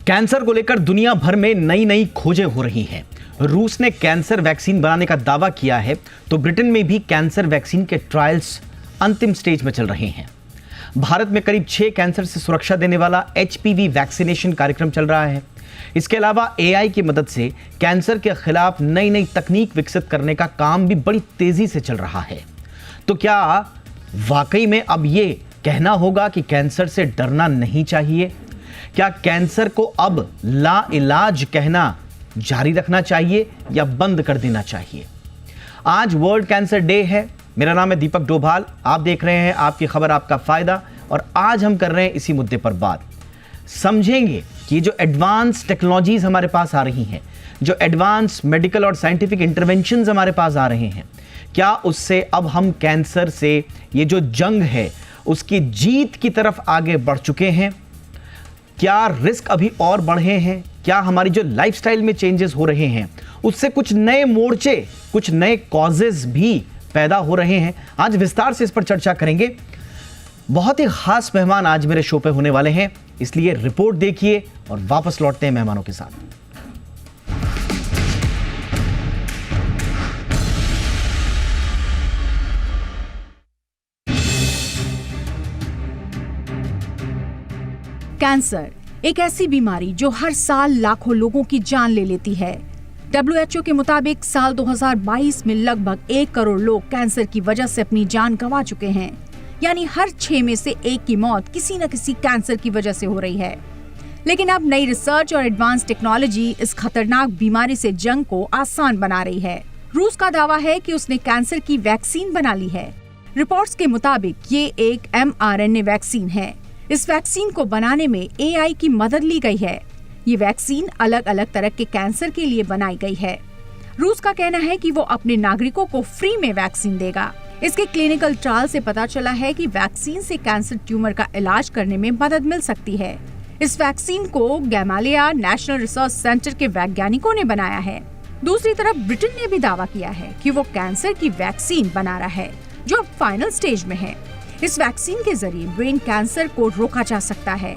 Cancer को लेकर दुनिया भर में नई नई खोजें हो रही हैं। रूस ने कैंसर वैक्सीन बनाने का दावा किया है तो ब्रिटेन में भी कैंसर वैक्सीन के ट्रायल्स अंतिम स्टेज में चल रहे हैं। भारत में करीब 6 कैंसर से सुरक्षा देने वाला HPV वैक्सीनेशन कार्यक्रम चल रहा है। इसके अलावा AI की मदद से कैंसर के खिलाफ नई नई तकनीक विकसित करने का काम भी बड़ी तेजी से चल रहा है। तो क्या वाकई में अब ये कहना होगा कि कैंसर से डरना नहीं चाहिए? क्या कैंसर को अब लाइलाज कहना जारी रखना चाहिए या बंद कर देना चाहिए? आज वर्ल्ड कैंसर डे है। मेरा नाम है दीपक डोभाल, आप देख रहे हैं आपकी खबर आपका फायदा, और आज हम कर रहे हैं इसी मुद्दे पर बात। समझेंगे कि जो एडवांस टेक्नोलॉजीज हमारे पास आ रही हैं, जो एडवांस मेडिकल और साइंटिफिक इंटरवेंशंस हमारे पास आ रहे हैं, क्या उससे अब हम कैंसर से ये जो जंग है उसकी जीत की तरफ आगे बढ़ चुके हैं? क्या रिस्क अभी और बढ़े हैं? क्या हमारी जो लाइफस्टाइल में चेंजेस हो रहे हैं उससे कुछ नए मोर्चे, कुछ नए कॉजेज भी पैदा हो रहे हैं? आज विस्तार से इस पर चर्चा करेंगे। बहुत ही खास मेहमान आज मेरे शो पे होने वाले हैं, इसलिए रिपोर्ट देखिए और वापस लौटते हैं मेहमानों के साथ। कैंसर एक ऐसी बीमारी जो हर साल लाखों लोगों की जान ले लेती है। WHO के मुताबिक साल 2022 में लगभग 1 करोड़ लोग कैंसर की वजह से अपनी जान गंवा चुके हैं। यानी हर 6 में से 1 की मौत किसी न किसी कैंसर की वजह से हो रही है। लेकिन अब नई रिसर्च और एडवांस टेक्नोलॉजी इस खतरनाक बीमारी से जंग को आसान बना रही है। रूस का दावा है कि उसने कैंसर की वैक्सीन बना ली है। रिपोर्ट्स के मुताबिक ये एक mRNA वैक्सीन है। इस वैक्सीन को बनाने में AI की मदद ली गई है। ये वैक्सीन अलग अलग तरह के कैंसर के लिए बनाई गई है। रूस का कहना है कि वो अपने नागरिकों को फ्री में वैक्सीन देगा। इसके क्लिनिकल ट्रायल से पता चला है कि वैक्सीन से कैंसर ट्यूमर का इलाज करने में मदद मिल सकती है। इस वैक्सीन को गैमालिया नेशनल रिसर्च सेंटर के वैज्ञानिकों ने बनाया है। दूसरी तरफ ब्रिटेन ने भी दावा किया है कि वो कैंसर की वैक्सीन बना रहा है, जो अब फाइनल स्टेज में है। इस वैक्सीन के जरिए ब्रेन कैंसर को रोका जा सकता है।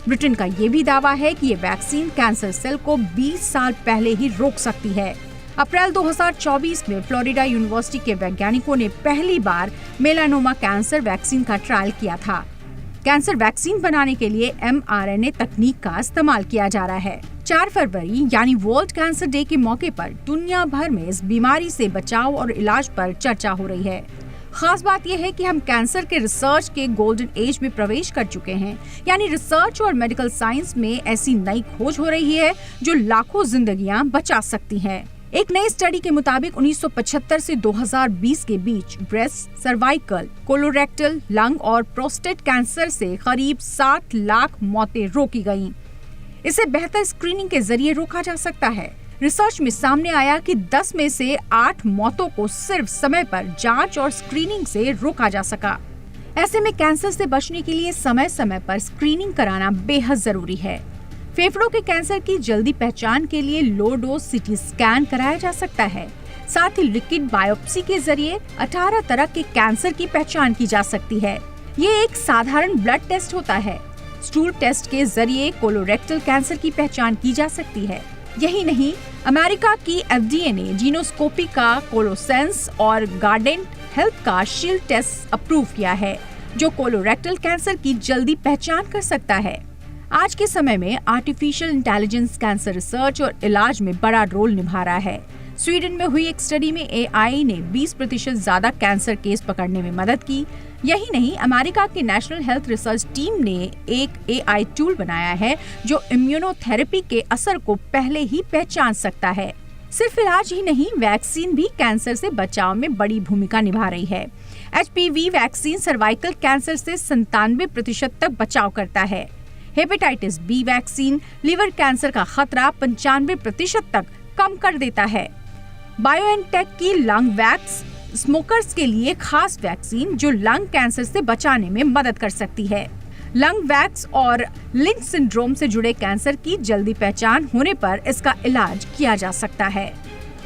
ब्रिटेन का ये भी दावा है कि ये वैक्सीन कैंसर सेल को 20 साल पहले ही रोक सकती है। अप्रैल 2024 में फ्लोरिडा यूनिवर्सिटी के वैज्ञानिकों ने पहली बार मेलानोमा कैंसर वैक्सीन का ट्रायल किया था। कैंसर वैक्सीन बनाने के लिए mRNA तकनीक का इस्तेमाल किया जा रहा है। 4 फरवरी यानी वर्ल्ड कैंसर डे के मौके पर दुनिया भर में इस बीमारी से बचाव और इलाज पर चर्चा हो रही है। खास बात यह है कि हम कैंसर के रिसर्च के गोल्डन एज में प्रवेश कर चुके हैं। यानी रिसर्च और मेडिकल साइंस में ऐसी नई खोज हो रही है जो लाखों जिंदगियां बचा सकती हैं। एक नई स्टडी के मुताबिक 1975 से 2020 के बीच ब्रेस्ट, सर्वाइकल, कोलोरेक्टल, लंग और प्रोस्टेट कैंसर से करीब 60 लाख मौतें रोकी गयी। इसे बेहतर स्क्रीनिंग के जरिए रोका जा सकता है। रिसर्च में सामने आया कि 10 में से 8 मौतों को सिर्फ समय पर जांच और स्क्रीनिंग से रोका जा सका। ऐसे में कैंसर से बचने के लिए समय समय पर स्क्रीनिंग कराना बेहद जरूरी है। फेफड़ों के कैंसर की जल्दी पहचान के लिए लो डोज CT स्कैन कराया जा सकता है। साथ ही लिक्विड बायोप्सी के जरिए 18 तरह के कैंसर की पहचान की जा सकती है। ये एक साधारण ब्लड टेस्ट होता है। स्टूल टेस्ट के जरिए कोलोरेक्टल कैंसर की पहचान की जा सकती है। यही नहीं, अमेरिका की FDA ने जीनोस्कोपी का कोलोसेंस और गार्डेंट हेल्थ का शील्ड टेस्ट अप्रूव किया है, जो कोलोरेक्टल कैंसर की जल्दी पहचान कर सकता है। आज के समय में आर्टिफिशियल इंटेलिजेंस कैंसर रिसर्च और इलाज में बड़ा रोल निभा रहा है। स्वीडन में हुई एक स्टडी में AI ने 20% ज्यादा कैंसर केस पकड़ने में मदद की। यही नहीं, अमेरिका की नेशनल हेल्थ रिसर्च टीम ने एक AI टूल बनाया है जो इम्यूनोथेरेपी के असर को पहले ही पहचान सकता है। सिर्फ इलाज ही नहीं, वैक्सीन भी कैंसर से बचाव में बड़ी भूमिका निभा रही है। HPV वैक्सीन सर्वाइकल कैंसर से 97% तक बचाव करता है। Hepatitis B vaccine liver cancer का खतरा 95% तक कम कर देता है। बायोएनटेक की लंग वैक्स स्मोकर्स के लिए खास वैक्सीन जो लंग कैंसर से बचाने में मदद कर सकती है। लंग वैक्स और लिंच सिंड्रोम से जुड़े कैंसर की जल्दी पहचान होने पर इसका इलाज किया जा सकता है।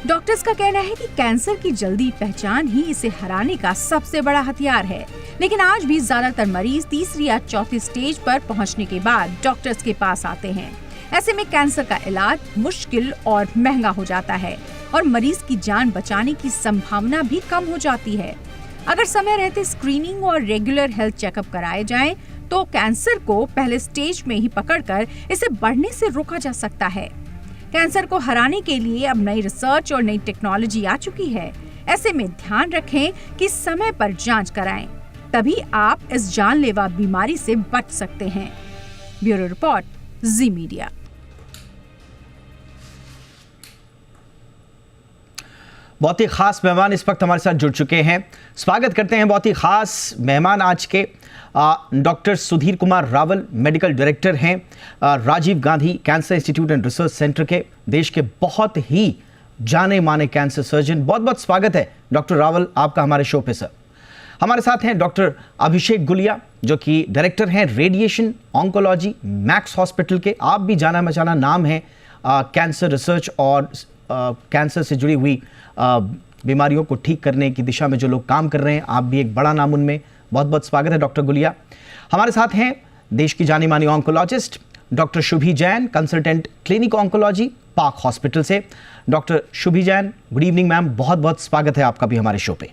डॉक्टर्स का कहना है कि कैंसर की जल्दी पहचान ही इसे हराने का सबसे बड़ा हथियार है। लेकिन आज भी ज्यादातर मरीज तीसरी या चौथी स्टेज पर पहुंचने के बाद डॉक्टर्स के पास आते हैं। ऐसे में कैंसर का इलाज मुश्किल और महंगा हो जाता है और मरीज की जान बचाने की संभावना भी कम हो जाती है। अगर समय रहते स्क्रीनिंग और रेगुलर हेल्थ चेकअप कराए जाएं, तो कैंसर को पहले स्टेज में ही पकड़कर इसे बढ़ने से रोका जा सकता है। कैंसर को हराने के लिए अब नई रिसर्च और नई टेक्नोलॉजी आ चुकी है। ऐसे में ध्यान रखें कि समय पर जांच कराएं, तभी आप इस जानलेवा बीमारी से बच सकते हैं। ब्यूरो रिपोर्ट, जी मीडिया। बहुत ही खास मेहमान इस वक्त हमारे साथ जुड़ चुके हैं। स्वागत करते हैं बहुत ही खास मेहमान आज के doctor Sudhir Kumar Rawal, medical director हैं Rajiv Gandhi cancer institute and research centre के, देश के बहुत ही जाने माने कैंसर सर्जन। बहुत बहुत स्वागत है डॉक्टर रावल आपका हमारे शो पे सर। हमारे साथ हैं डॉक्टर अभिषेक गुलिया जो कि डायरेक्टर हैं रेडिएशन ऑन्कोलॉजी मैक्स हॉस्पिटल के। आप भी जाना मचाना नाम है कैंसर रिसर्च और कैंसर से जुड़ी हुई बीमारियों को ठीक करने की दिशा में जो लोग काम कर रहे हैं, आप भी एक बड़ा नाम उनमें। बहुत बहुत स्वागत है डॉक्टर गुलिया। हमारे साथ हैं देश की जानी मानी oncologist doctor Shubhi Jain, consultant clinic oncology पाक हॉस्पिटल से। Doctor Shubhi Jain, good evening ma'am, बहुत बहुत स्वागत है आपका भी हमारे शो पे।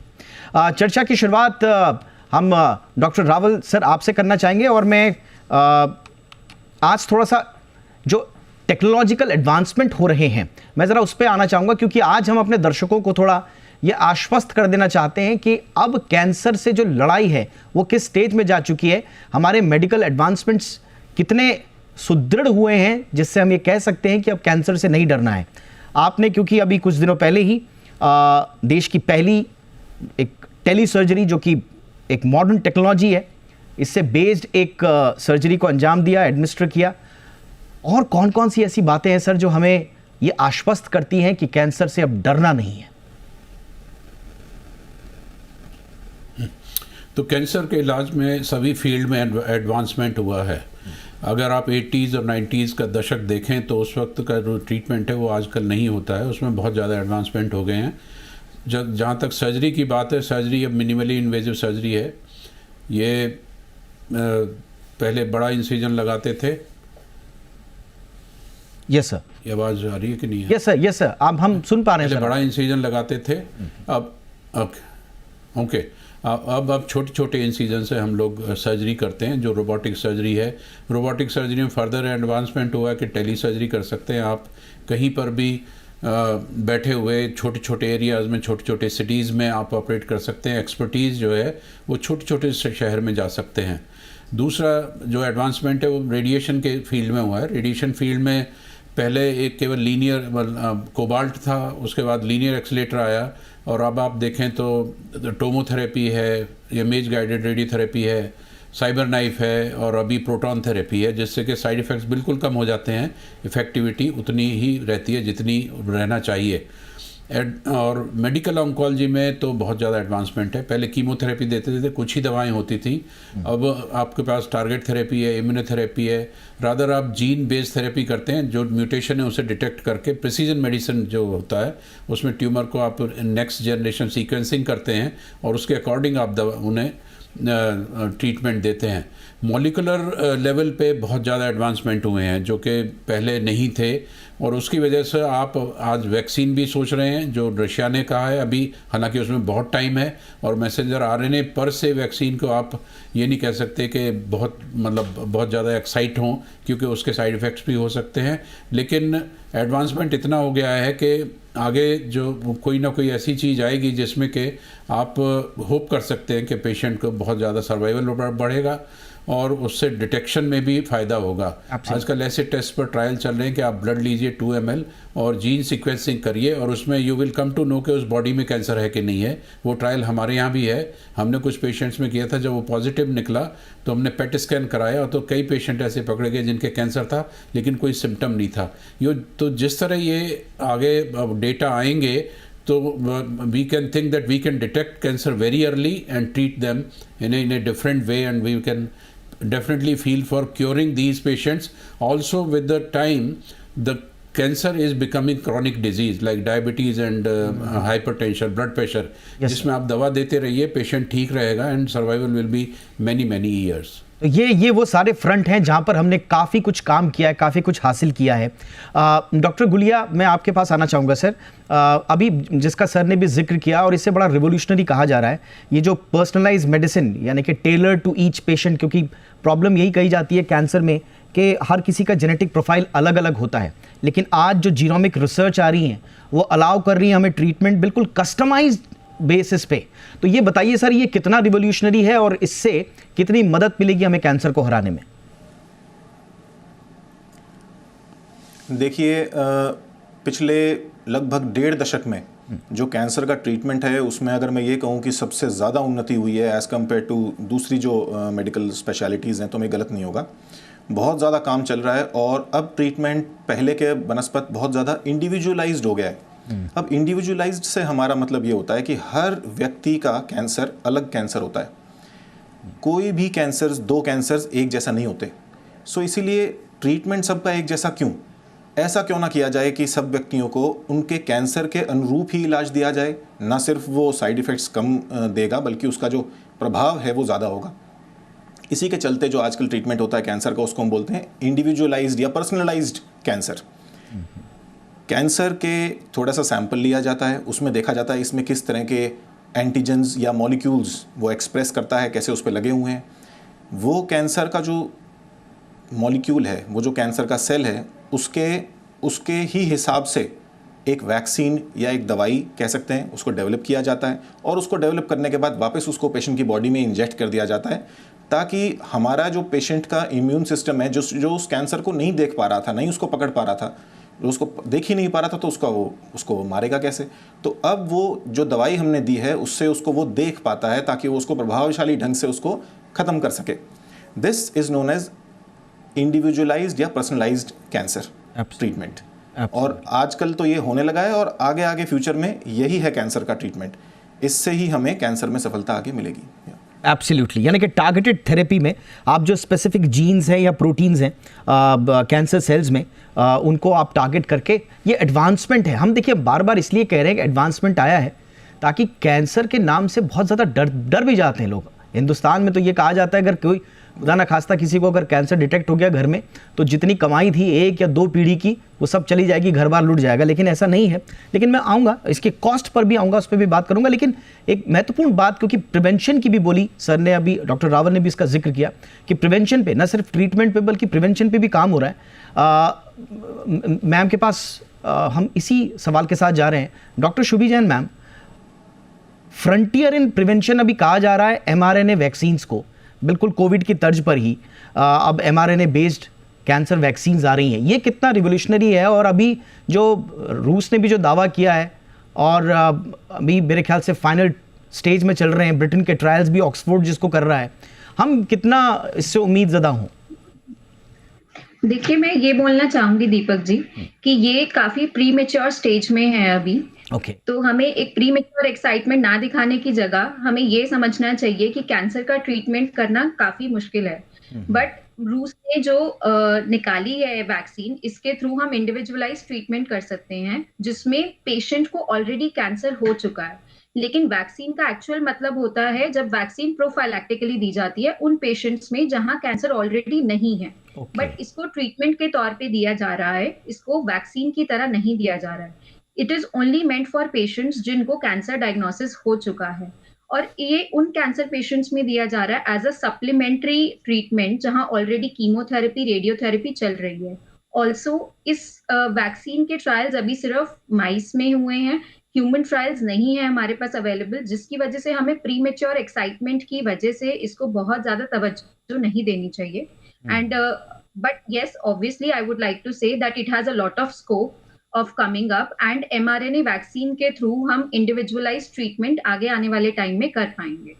चर्चा की शुरुआत हम डॉक्टर रावल सर आपसे करना चाहेंगे और मैं आज थोड़ा सा जो टेक्नोलॉजिकल एडवांसमेंट हो रहे हैं मैं ज़रा उस पर आना चाहूँगा, क्योंकि आज हम अपने दर्शकों को थोड़ा ये आश्वस्त कर देना चाहते हैं कि अब कैंसर से जो लड़ाई है वो किस स्टेज में जा चुकी है। हमारे मेडिकल एडवांसमेंट्स कितने सुदृढ़ हुए हैं जिससे हम ये कह सकते हैं कि अब कैंसर से नहीं डरना है। आपने क्योंकि अभी कुछ दिनों पहले ही देश की पहली एक टेली सर्जरी जो कि एक मॉडर्न टेक्नोलॉजी है, इससे बेस्ड एक सर्जरी को अंजाम दिया, एडमिनिस्टर किया। और कौन कौन सी ऐसी बातें हैं सर जो हमें ये आश्वस्त करती हैं कि कैंसर से अब डरना नहीं है? तो कैंसर के इलाज में सभी फील्ड में एडवांसमेंट हुआ है। अगर आप 80s और 90s का दशक देखें तो उस वक्त का जो ट्रीटमेंट है वो आजकल नहीं होता है, उसमें बहुत ज़्यादा एडवांसमेंट हो गए हैं। जहाँ तक सर्जरी की बात है, सर्जरी अब मिनिमली इन्वेजिव सर्जरी है। ये पहले बड़ा इंसिजन लगाते थे। यस सर, ये आवाज़ आ रही है कि नहीं है? यस सर, यस सर, अब हम सुन पा रहे हैं सर। बड़ा इंसिजन लगाते थे, अब ओके अब छोटे छोटे इंसिजन से हम लोग सर्जरी करते हैं, जो रोबोटिक सर्जरी है। रोबोटिक सर्जरी में फर्दर एडवांसमेंट हुआ है कि टेली सर्जरी कर सकते हैं आप कहीं पर भी बैठे हुए, छोटे छोटे एरियाज़ में, छोटे छोटे सिटीज़ में आप ऑपरेट कर सकते हैं। एक्सपर्टीज़ जो है वो छोटे छोटे शहर में जा सकते हैं। दूसरा जो एडवांसमेंट है वो रेडिएशन के फील्ड में हुआ है। रेडिएशन फील्ड में पहले एक केवल लीनियर कोबाल्ट था, उसके बाद लीनियर एक्सीलेटर आया, और अब आप देखें तो टोमोथेरेपी है, इमेज गाइडेड रेडियोथेरेपी है, साइबर नाइफ है, और अभी प्रोटॉन थेरेपी है, जिससे कि साइड इफ़ेक्ट्स बिल्कुल कम हो जाते हैं, इफ़ेक्टिविटी उतनी ही रहती है जितनी रहना चाहिए। और मेडिकल ऑन्कोलॉजी में तो बहुत ज़्यादा एडवांसमेंट है। पहले कीमोथेरेपी देते थे, कुछ ही दवाएं होती थी। अब आपके पास टारगेट थेरेपी है, इम्यूनोथेरेपी है, रादर आप जीन बेस्ड थेरेपी करते हैं, जो म्यूटेशन है उसे डिटेक्ट करके प्रिसीजन मेडिसिन जो होता है उसमें ट्यूमर को आप नेक्स्ट जनरेशन सीक्वेंसिंग करते हैं और उसके अकॉर्डिंग आप उन्हें ट्रीटमेंट देते हैं। मॉलिकुलर लेवल पे बहुत ज़्यादा एडवांसमेंट हुए हैं जो कि पहले नहीं थे, और उसकी वजह से आप आज वैक्सीन भी सोच रहे हैं जो रशिया ने कहा है अभी, हालांकि उसमें बहुत टाइम है, और मैसेंजर आरएनए पर से वैक्सीन को आप ये नहीं कह सकते कि बहुत ज़्यादा एक्साइट हों, क्योंकि उसके साइड इफ़ेक्ट्स भी हो सकते हैं। लेकिन एडवांसमेंट इतना हो गया है कि आगे जो कोई ना कोई ऐसी चीज़ आएगी जिसमें कि आप होप कर सकते हैं कि पेशेंट को बहुत ज़्यादा सर्वाइवल बढ़ेगा और उससे डिटेक्शन में भी फ़ायदा होगा। आजकल ऐसे टेस्ट पर ट्रायल चल रहे हैं कि आप ब्लड लीजिए 2 ml और जीन सीक्वेंसिंग kariye, और उसमें you will come to know कि उस बॉडी में कैंसर है कि नहीं है। वो ट्रायल हमारे यहाँ भी है, हमने कुछ पेशेंट्स में किया था। जब वो पॉजिटिव निकला तो हमने पेट स्कैन कराया, तो कई पेशेंट ऐसे पकड़े गए जिनके कैंसर था लेकिन कोई सिम्टम नहीं था। तो जिस तरह ये आगे डेटा आएंगे तो we can think that we can detect cancer very early and treat them in a different way, and we can definitely feel for curing these patients. Also with the time, the cancer is becoming chronic disease like diabetes and hypertension, blood pressure, जिसमें आप दवा देते रहिए, patient ठीक रहेगा, and survival will be many years. तो ये वो सारे फ्रंट हैं जहां पर हमने काफ़ी कुछ काम किया है, काफ़ी कुछ हासिल किया है। डॉक्टर गुलिया, मैं आपके पास आना चाहूँगा सर। अभी जिसका सर ने भी जिक्र किया और इससे बड़ा रिवोल्यूशनरी कहा जा रहा है, ये जो पर्सनलाइज मेडिसिन यानी कि टेलर टू ईच पेशेंट, क्योंकि प्रॉब्लम यही कही जाती है कैंसर में कि हर किसी का जेनेटिक प्रोफाइल अलग अलग होता है, लेकिन आज जो जीनोमिक रिसर्च आ रही हैं वो अलाउ कर रही है हमें ट्रीटमेंट बिल्कुल कस्टमाइज्ड बेसिस पे। तो ये बताइए सर, ये कितना रिवोल्यूशनरी है और इससे कितनी मदद मिलेगी हमें कैंसर को हराने में? देखिए, पिछले लगभग 1.5 दशक में जो कैंसर का ट्रीटमेंट है उसमें अगर मैं ये कहूँ कि सबसे ज़्यादा उन्नति हुई है एज़ कम्पेयर टू दूसरी जो मेडिकल स्पेशलिटीज़ हैं, तो मैं गलत नहीं होगा। बहुत ज़्यादा काम चल रहा है और अब ट्रीटमेंट पहले के बनस्पत बहुत ज़्यादा इंडिविजुअलाइज्ड हो गया है। अब इंडिविजुअलाइज्ड से हमारा मतलब ये होता है कि हर व्यक्ति का कैंसर अलग कैंसर होता है। कोई भी कैंसर, 2 कैंसर्स एक जैसा नहीं होते। सो इसीलिए ट्रीटमेंट सबका एक जैसा क्यों? ऐसा क्यों ना किया जाए कि सब व्यक्तियों को उनके कैंसर के अनुरूप ही इलाज दिया जाए। ना सिर्फ वो साइड इफ़ेक्ट्स कम देगा बल्कि उसका जो प्रभाव है वो ज़्यादा होगा। इसी के चलते जो आजकल ट्रीटमेंट होता है कैंसर का, उसको हम बोलते हैं इंडिविजुअलाइज्ड या पर्सनलाइज्ड कैंसर। कैंसर के थोड़ा सा सैंपल लिया जाता है, उसमें देखा जाता है इसमें किस तरह के एंटीजेंस या मॉलिक्यूल्स वो एक्सप्रेस करता है, कैसे उस पर लगे हुए हैं। वो कैंसर का जो मॉलिक्यूल है, वो जो कैंसर का सेल है, उसके ही हिसाब से एक वैक्सीन या एक दवाई कह सकते हैं उसको डेवलप किया जाता है और उसको डेवलप करने के बाद वापस उसको पेशेंट की बॉडी में इंजेक्ट कर दिया जाता है, ताकि हमारा जो पेशेंट का इम्यून सिस्टम है जो उस कैंसर को नहीं देख पा रहा था, नहीं उसको पकड़ पा रहा था, उसको देख ही नहीं पा रहा था, तो उसको मारेगा कैसे? तो अब वो जो दवाई हमने दी है उससे उसको वो देख पाता है ताकि वो उसको प्रभावशाली ढंग से उसको ख़त्म कर सके। This is known as individualised या पर्सनलाइज्ड कैंसर ट्रीटमेंट। और आजकल तो ये होने लगा है और आगे आगे फ्यूचर में यही है कैंसर का ट्रीटमेंट। इससे ही हमें कैंसर में सफलता आगे मिलेगी। एब्सोल्युटली, यानी कि टारगेटेड थेरेपी में आप जो स्पेसिफिक जीन्स हैं या प्रोटीन्स हैं कैंसर सेल्स में, उनको आप टारगेट करके, ये एडवांसमेंट है। हम देखिए बार बार इसलिए कह रहे हैं कि एडवांसमेंट आया है ताकि कैंसर के नाम से बहुत ज़्यादा डर भी जाते हैं लोग। हिंदुस्तान में तो ये कहा जाता है अगर कोई खुदा ना खास्ता किसी को अगर कैंसर डिटेक्ट हो गया घर में, तो जितनी कमाई थी 1 या 2 पीढ़ी की वो सब चली जाएगी, घर बार लुट जाएगा। लेकिन ऐसा नहीं है। लेकिन मैं आऊँगा, इसके कॉस्ट पर भी आऊँगा, उस पर भी बात करूँगा। लेकिन एक महत्वपूर्ण बात, क्योंकि प्रिवेंशन की भी बोली सर ने, अभी डॉक्टर रावल ने भी इसका जिक्र किया कि प्रिवेंशन पे, न सिर्फ ट्रीटमेंट पे बल्कि प्रिवेंशन पे भी काम हो रहा है। मैम के पास हम इसी सवाल के साथ जा रहे हैं। Doctor Shubhi Jain ma'am, frontier इन प्रिवेंशन अभी कहा जा रहा है mRNA वैक्सीन्स को, बिल्कुल कोविड की तर्ज पर ही अब mRNA बेस्ड कैंसर वैक्सीन्स आ रही हैं। ये कितना रिवोल्यूशनरी है? और अभी जो रूस ने भी जो दावा किया है और अभी मेरे ख्याल से फाइनल स्टेज में चल रहे हैं, ब्रिटेन के ट्रायल्स भी, ऑक्सफोर्ड जिसको कर रहा है, हम कितना इससे उम्मीद ज़्यादा हों? देखिए, मैं ये बोलना चाहूंगी दीपक जी कि ये काफी प्रीमेच्योर स्टेज में है अभी। तो हमें एक प्रीमेच्योर एक्साइटमेंट ना दिखाने की जगह हमें ये समझना चाहिए कि कैंसर का ट्रीटमेंट करना काफी मुश्किल है। बट रूस ने जो निकाली है वैक्सीन, इसके थ्रू हम इंडिविजुअलाइज ट्रीटमेंट कर सकते हैं, जिसमें पेशेंट को ऑलरेडी कैंसर हो चुका है। लेकिन वैक्सीन का एक्चुअल मतलब होता है जब वैक्सीन प्रोफाइलैक्टिकली दी जाती है उन पेशेंट्स में जहां कैंसर ऑलरेडी नहीं है। बट इसको ट्रीटमेंट के तौर पे दिया जा रहा है, इसको वैक्सीन की तरह नहीं दिया जा रहा है। It is only meant for patients जिनको कैंसर डायग्नोसिस हो चुका है, और ये उन कैंसर पेशेंट्स में दिया जा रहा है एज अ सप्लीमेंट्री ट्रीटमेंट जहां ऑलरेडी कीमोथेरेपी, रेडियोथेरेपी चल रही है। ऑल्सो इस वैक्सीन के ट्रायल्स अभी सिर्फ माइस में हुए हैं, ह्यूमन ट्रायल्स नहीं है हमारे पास अवेलेबल, जिसकी वजह से हमें प्रीमेच्योर एक्साइटमेंट की वजह से इसको बहुत ज्यादा तवज्जो नहीं देनी चाहिए। And but yes, obviously I would like to say that it has a lot of scope of coming up, and mRNA vaccine के थ्रू हम इंडिविजुअलाइज्ड ट्रीटमेंट आगे आने वाले टाइम में कर पाएंगे।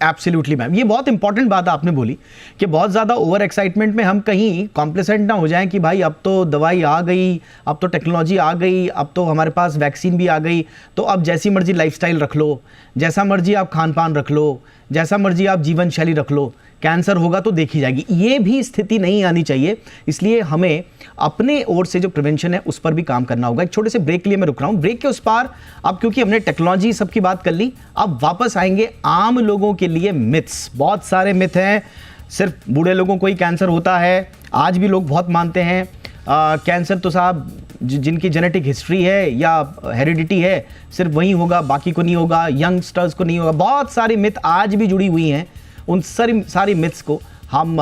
एब्सोल्युटली मैम, ये बहुत इंपॉर्टेंट बात आपने बोली कि बहुत ज़्यादा ओवर एक्साइटमेंट में हम कहीं कॉम्प्लेसेंट ना हो जाएं कि भाई अब तो दवाई आ गई, अब तो टेक्नोलॉजी आ गई, अब तो हमारे पास वैक्सीन भी आ गई, तो अब जैसी मर्जी लाइफस्टाइल रख लो, जैसा मर्जी आप खान पान रख लो, जैसा मर्जी आप जीवन शैली रख लो, कैंसर होगा तो देखी जाएगी। ये भी स्थिति नहीं आनी चाहिए। इसलिए हमें अपने ओर से जो प्रिवेंशन है उस पर भी काम करना होगा। एक छोटे से ब्रेक के लिए मैं रुक रहा हूँ। ब्रेक के उस पार अब, क्योंकि हमने टेक्नोलॉजी सबकी बात कर ली, अब वापस आएंगे आम लोगों के लिए मिथ्स। बहुत सारे मिथ हैं सिर्फ बूढ़े लोगों को ही कैंसर होता है, आज भी लोग बहुत मानते हैं कैंसर तो साहब जिनकी जेनेटिक हिस्ट्री है या हेरिडिटी है सिर्फ वही होगा, बाकी को नहीं होगा, यंगस्टर्स को नहीं होगा। बहुत सारी मिथ आज भी जुड़ी हुई हैं। उन सारी मिथ्स को हम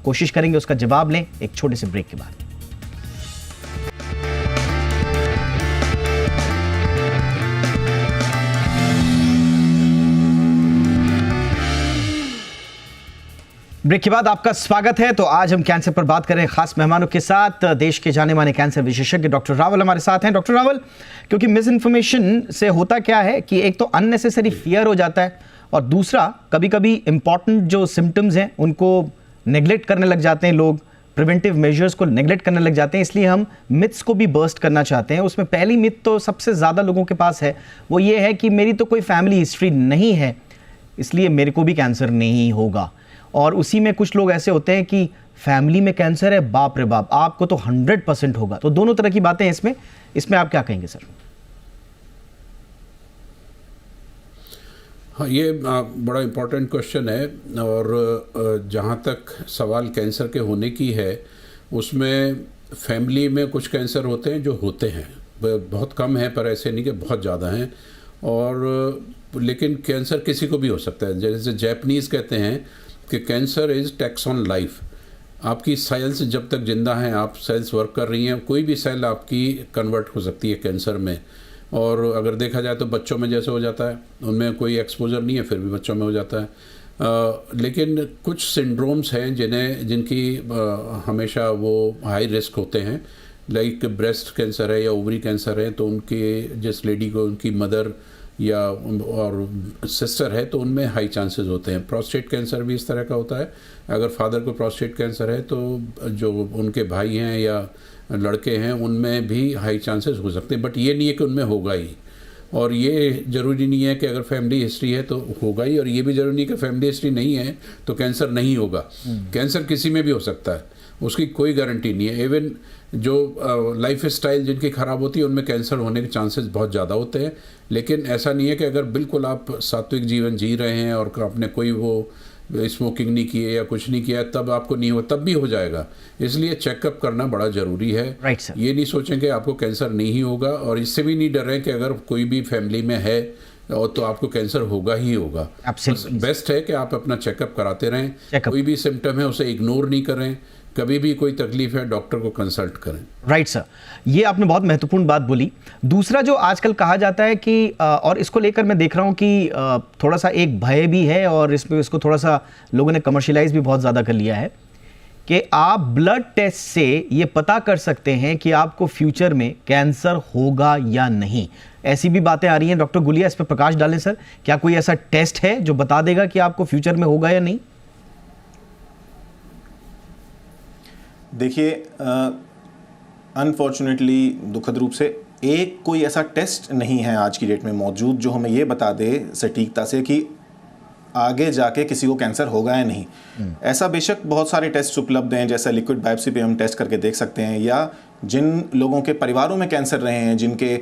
कोशिश करेंगे उसका जवाब लें एक छोटे से ब्रेक के बाद। ब्रेक के बाद आपका स्वागत है। तो आज हम कैंसर पर बात कर रहे हैं खास मेहमानों के साथ। देश के जाने माने कैंसर विशेषज्ञ डॉक्टर रावल हमारे साथ हैं। डॉक्टर रावल, क्योंकि मिस इन्फॉर्मेशन से होता क्या है कि एक तो अननेसेसरी फियर हो जाता है और दूसरा कभी कभी इंपॉर्टेंट जो सिम्टम्स हैं उनको नेग्लेक्ट करने लग जाते हैं लोग, प्रिवेंटिव मेजर्स को नेग्लेक्ट करने लग जाते हैं। इसलिए हम मिथ्स को भी बर्स्ट करना चाहते हैं। उसमें पहली मिथ तो सबसे ज़्यादा लोगों के पास है, वो ये है कि मेरी तो कोई फैमिली हिस्ट्री नहीं है इसलिए मेरे को भी कैंसर नहीं होगा। और उसी में कुछ लोग ऐसे होते हैं कि फैमिली में कैंसर है, बाप रे बाप, आपको तो 100% होगा। तो दोनों तरह की बातें हैं इसमें आप क्या कहेंगे सर? हाँ, ये बड़ा इम्पोर्टेंट क्वेश्चन है। और जहाँ तक सवाल कैंसर के होने की है, उसमें फैमिली में कुछ कैंसर होते हैं जो होते हैं, बहुत कम है पर ऐसे नहीं कि बहुत ज़्यादा हैं। और लेकिन कैंसर किसी को भी हो सकता है। जैसे जैपनीज़ कहते हैं कि cancer is tax on life. आपकी सेल्स जब तक जिंदा हैं, आप सेल्स वर्क कर रही हैं, कोई भी सेल आपकी कन्वर्ट हो सकती है कैंसर में। और अगर देखा जाए तो बच्चों में जैसे हो जाता है, उनमें कोई एक्सपोजर नहीं है फिर भी बच्चों में हो जाता है। लेकिन कुछ सिंड्रोम्स हैं जिनकी हमेशा वो हाई रिस्क होते हैं, लाइक ब्रेस्ट कैंसर है या ओवरी कैंसर है, तो उनके जिस लेडी को उनकी मदर या और सिस्टर है तो उनमें हाई चांसेस होते हैं। प्रोस्टेट कैंसर भी इस तरह का होता है। अगर फादर को प्रोस्टेट कैंसर है तो जो उनके भाई हैं या लड़के हैं उनमें भी हाई चांसेस हो सकते हैं, बट ये नहीं है कि उनमें होगा ही। और ये ज़रूरी नहीं है कि अगर फैमिली हिस्ट्री है तो होगा ही, और ये भी ज़रूरी नहीं कि फैमिली हिस्ट्री नहीं है तो कैंसर नहीं होगा। कैंसर किसी में भी हो सकता है, उसकी कोई गारंटी नहीं है। इवन जो लाइफ स्टाइल जिनकी ख़राब होती है उनमें कैंसर होने के चांसेस बहुत ज़्यादा होते हैं। लेकिन ऐसा नहीं है कि अगर बिल्कुल आप सात्विक जीवन जी रहे हैं और आपने कोई वो स्मोकिंग नहीं की है या कुछ नहीं किया तब आपको नहीं हो, तब भी हो जाएगा। इसलिए चेकअप करना बड़ा ज़रूरी है। Right sir. ये नहीं सोचें कि आपको कैंसर नहीं होगा, और इससे भी नहीं डरें कि अगर कोई भी फैमिली में है और तो आपको कैंसर होगा ही होगा। बेस्ट है कि आप अपना चेकअप कराते रहें। कोई भी सिम्टम है उसे इग्नोर नहीं करें। कभी भी कोई तकलीफ है डॉक्टर को कंसल्ट करें। राइट सर, ये आपने बहुत महत्वपूर्ण बात बोली। दूसरा जो आजकल कहा जाता है कि और इसको लेकर मैं देख रहा हूँ कि थोड़ा सा एक भय भी है और इसको थोड़ा सा लोगों ने कमर्शियलाइज भी बहुत ज़्यादा कर लिया है कि आप ब्लड टेस्ट से ये पता कर सकते हैं कि आपको फ्यूचर में कैंसर होगा या नहीं। ऐसी भी बातें आ रही हैं। डॉक्टर गुलिया, इस पर प्रकाश डालें सर। क्या कोई ऐसा टेस्ट है जो बता देगा कि आपको फ्यूचर में होगा या नहीं? देखिए, अनफॉर्चुनेटली दुखद रूप से एक कोई ऐसा टेस्ट नहीं है आज की डेट में मौजूद जो हमें ये बता दे सटीकता से कि आगे जाके किसी को कैंसर होगा या नहीं। ऐसा बेशक बहुत सारे टेस्ट उपलब्ध हैं, जैसे लिक्विड बायोप्सी पे हम टेस्ट करके देख सकते हैं, या जिन लोगों के परिवारों में कैंसर रहे हैं, जिनके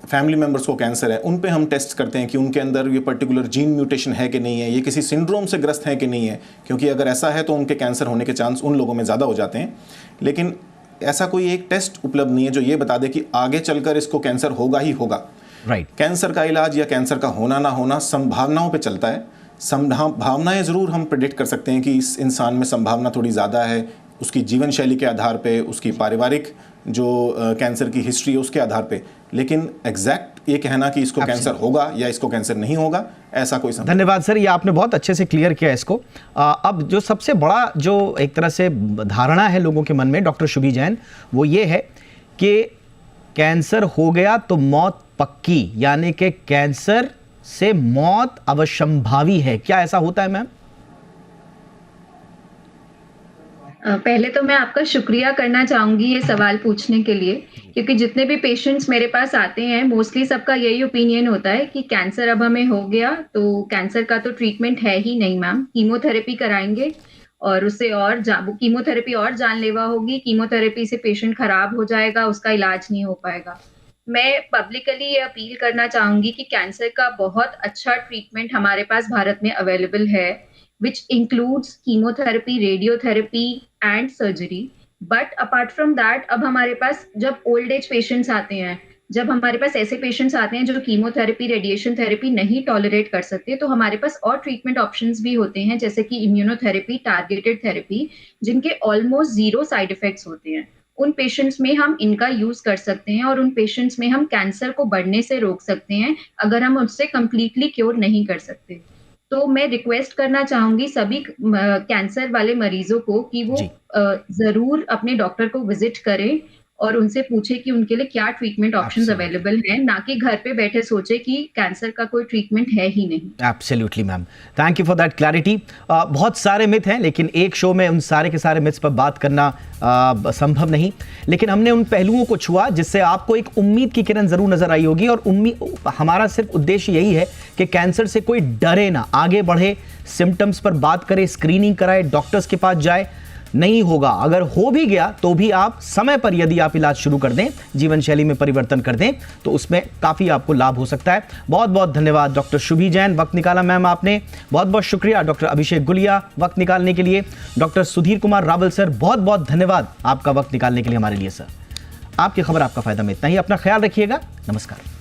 फैमिली मेम्बर्स को कैंसर है, उन पे हम टेस्ट करते हैं कि उनके अंदर ये पर्टिकुलर जीन म्यूटेशन है कि नहीं है, ये किसी सिंड्रोम से ग्रस्त है कि नहीं है, क्योंकि अगर ऐसा है तो उनके कैंसर होने के चांस उन लोगों में ज़्यादा हो जाते हैं। लेकिन ऐसा कोई एक टेस्ट उपलब्ध नहीं है जो ये बता दे कि आगे चलकर इसको कैंसर होगा ही होगा। राइट। कैंसर का इलाज या कैंसर का होना ना होना संभावनाओं पे चलता है। संभावनाएं ज़रूर हम प्रेडिक्ट कर सकते हैं कि इस इंसान में संभावना थोड़ी ज़्यादा है, उसकी जीवन शैली के आधार पे, उसकी पारिवारिक जो कैंसर की हिस्ट्री है उसके आधार पे। लेकिन एग्जैक्ट ये कहना कि इसको कैंसर होगा या इसको कैंसर नहीं होगा, ऐसा कोई संभव। धन्यवाद सर, ये आपने बहुत अच्छे से क्लियर किया इसको। अब जो सबसे बड़ा जो एक तरह से धारणा है लोगों के मन में, डॉक्टर शुभी जैन, वो ये है कि कैंसर हो गया तो मौत पक्की, यानी कि कैंसर से मौत अवश्यंभावी है। क्या ऐसा होता है मैम? पहले तो मैं आपका शुक्रिया करना चाहूंगी ये सवाल पूछने के लिए, क्योंकि जितने भी पेशेंट्स मेरे पास आते हैं मोस्टली सबका यही ओपिनियन होता है कि कैंसर अब हमें हो गया तो कैंसर का तो ट्रीटमेंट है ही नहीं मैम, कीमोथेरेपी कराएंगे और उससे और कीमोथेरेपी और जानलेवा होगी, कीमोथेरेपी से पेशेंट खराब हो जाएगा, उसका इलाज नहीं हो पाएगा। मैं पब्लिकली ये अपील करना चाहूंगी कि कैंसर का बहुत अच्छा ट्रीटमेंट हमारे पास भारत में अवेलेबल है। which includes chemotherapy, radiotherapy and surgery. But apart from that, अब हमारे पास जब ओल्ड एज पेशेंट्स आते हैं, जब हमारे पास ऐसे पेशेंट्स आते हैं जो कीमोथेरेपी, रेडिएशन थेरेपी नहीं टॉलरेट कर सकते, तो हमारे पास और ट्रीटमेंट ऑप्शंस भी होते हैं, जैसे कि इम्यूनोथेरेपी, टारगेटेड थेरेपी, जिनके ऑलमोस्ट जीरो साइड इफेक्ट्स होते हैं। उन पेशेंट्स में हम इनका यूज कर सकते हैं और उन पेशेंट्स में हम कैंसर को बढ़ने से रोक सकते हैं, अगर हम उससे कंप्लीटली क्योर नहीं कर सकते। तो मैं रिक्वेस्ट करना चाहूंगी सभी कैंसर वाले मरीजों को कि वो जरूर अपने डॉक्टर को विजिट करें और उनसे पूछे कि उनके लिए क्या ट्रीटमेंट ऑप्शंस अवेलेबल हैं, ना कि घर पे बैठे सोचे कि कैंसर का कोई ट्रीटमेंट है ही नहीं। Absolutely ma'am, thank you for that clarity. बहुत सारे मिथ हैं, लेकिन एक शो में उन सारे के सारे मिथ्स पर बात करना संभव नहीं, लेकिन हमने उन पहलुओं को छुआ जिससे आपको एक उम्मीद की किरण जरूर नजर आई होगी। और हमारा सिर्फ उद्देश्य यही है कि कैंसर से कोई डरे ना, आगे बढ़े, सिम्टम्स पर बात करे, स्क्रीनिंग कराए, डॉक्टर्स के पास जाए। नहीं होगा, अगर हो भी गया तो भी आप समय पर यदि आप इलाज शुरू कर दें, जीवन शैली में परिवर्तन कर दें, तो उसमें काफ़ी आपको लाभ हो सकता है। बहुत बहुत धन्यवाद डॉक्टर शुभी जैन, वक्त निकाला मैम आपने। बहुत बहुत शुक्रिया डॉक्टर अभिषेक गुलिया, वक्त निकालने के लिए। डॉक्टर सुधीर कुमार रावल सर, बहुत बहुत धन्यवाद आपका वक्त निकालने के लिए हमारे लिए सर। आपकी खबर आपका फायदा में इतना ही। अपना ख्याल रखिएगा। नमस्कार।